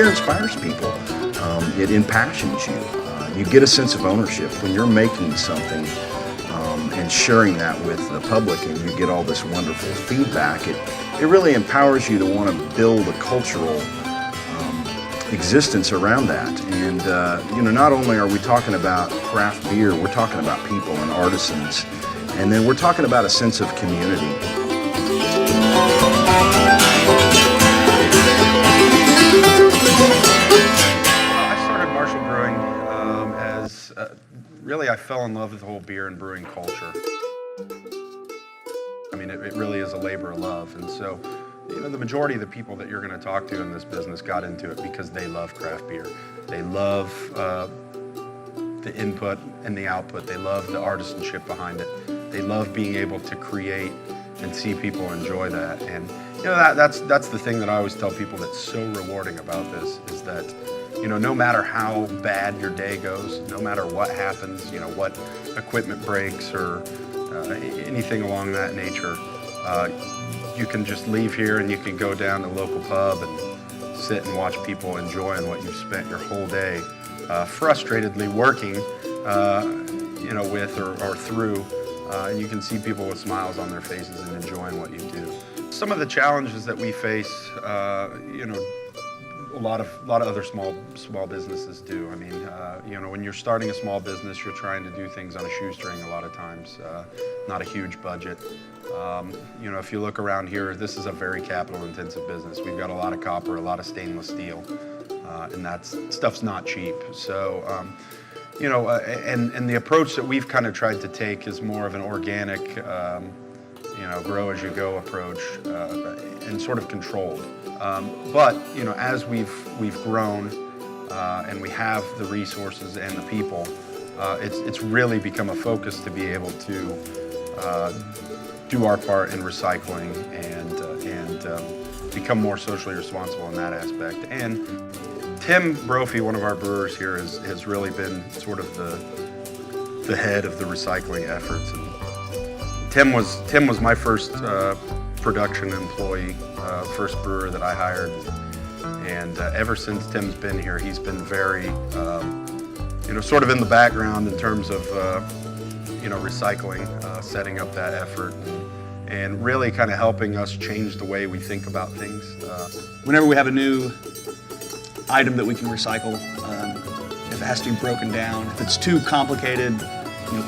beer inspires people. It impassions you. You get a sense of ownership when you're making something and sharing that with the public, and you get all this wonderful feedback. It really empowers you to want to build a cultural existence around that. And not only are we talking about craft beer, we're talking about people and artisans, and then we're talking about a sense of community. Really, I fell in love with the whole beer and brewing culture. I mean, it really is a labor of love. And so, the majority of the people that you're going to talk to in this business got into it because they love craft beer. They love the input and the output. They love the artisanship behind it. They love being able to create and see people enjoy that. And, that's the thing that I always tell people that's so rewarding about this is that no matter how bad your day goes, no matter what happens, what equipment breaks or anything along that nature, you can just leave here and you can go down to the local pub and sit and watch people enjoying what you've spent your whole day frustratedly working, with or through, and you can see people with smiles on their faces and enjoying what you do. Some of the challenges that we face, a lot of other small businesses do. I mean, when you're starting a small business, you're trying to do things on a shoestring a lot of times, not a huge budget. If you look around here, this is a very capital-intensive business. We've got a lot of copper, a lot of stainless steel, and that stuff's not cheap. So, and the approach that we've kind of tried to take is more of an organic, grow as you go approach, and sort of controlled. But as we've grown and we have the resources and the people, it's really become a focus to be able to do our part in recycling and become more socially responsible in that aspect. And Tim Brophy, one of our brewers here, has really been sort of the head of the recycling efforts. And Tim was my first production employee, first brewer that I hired, and ever since Tim's been here, he's been very, sort of in the background in terms of, recycling, setting up that effort, and really kind of helping us change the way we think about things. Whenever we have a new item that we can recycle, if it has to be broken down, if it's too complicated,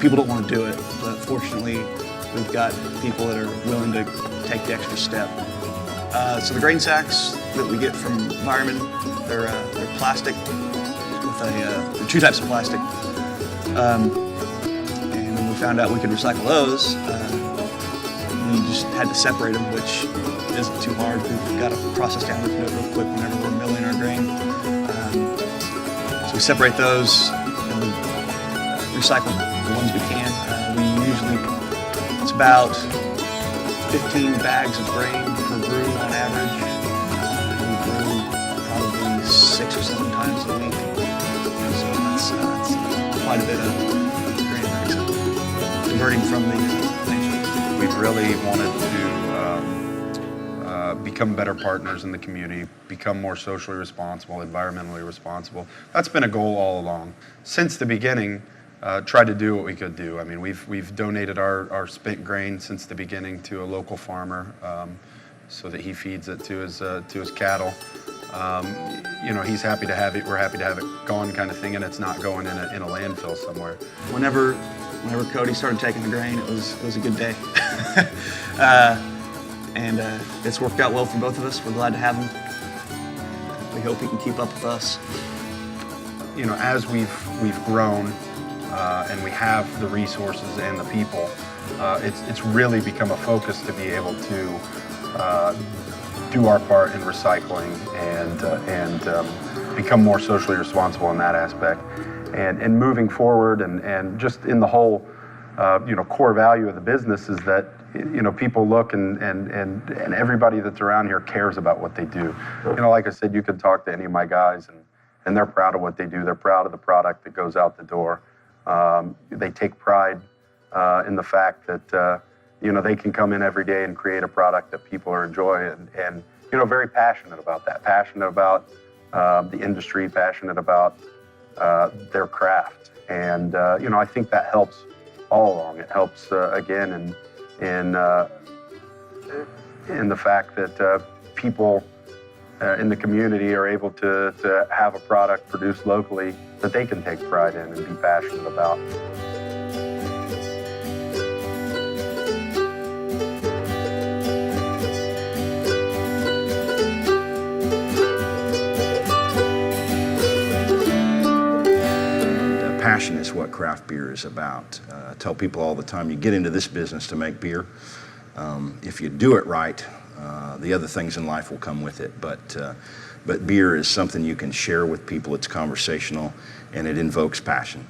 people don't want to do it, but fortunately, we've got people that are willing to take the extra step. So the grain sacks that we get from Environment, they're plastic. There are two types of plastic. And when we found out we could recycle those, we just had to separate them, which isn't too hard. We've got a process down. We can do it real quick whenever we're milling our grain. So we separate those and we recycle the ones we can. We usually, it's about 15 bags of grain per brew on average. We brew probably 6 or 7 times a week. So that's quite a bit of grain bags. Converting from the things. We've really wanted to become better partners in the community, become more socially responsible, environmentally responsible. That's been a goal all along. Since the beginning, tried to do what we could do. I mean, we've donated our spent grain since the beginning to a local farmer, so that he feeds it to his cattle. He's happy to have it. We're happy to have it gone, kind of thing, and it's not going in a landfill somewhere. Whenever Cody started taking the grain, it was a good day, and it's worked out well for both of us. We're glad to have him. We hope he can keep up with us. As we've grown. And we have the resources and the people, it's really become a focus to be able to do our part in recycling and become more socially responsible in that aspect. And moving forward and just in the whole core value of the business is that people look and everybody that's around here cares about what they do. Like I said, you can talk to any of my guys and they're proud of what they do. They're proud of the product that goes out the door. They take pride in the fact that they can come in every day and create a product that people are enjoying and very passionate about that, passionate about the industry, passionate about their craft. And, I think that helps all along. It helps, again, in the fact that people in the community are able to have a product produced locally that they can take pride in and be passionate about. Passion is what craft beer is about. I tell people all the time, you get into this business to make beer. If you do it right, the other things in life will come with it. But beer is something you can share with people. It's conversational, and it invokes passion.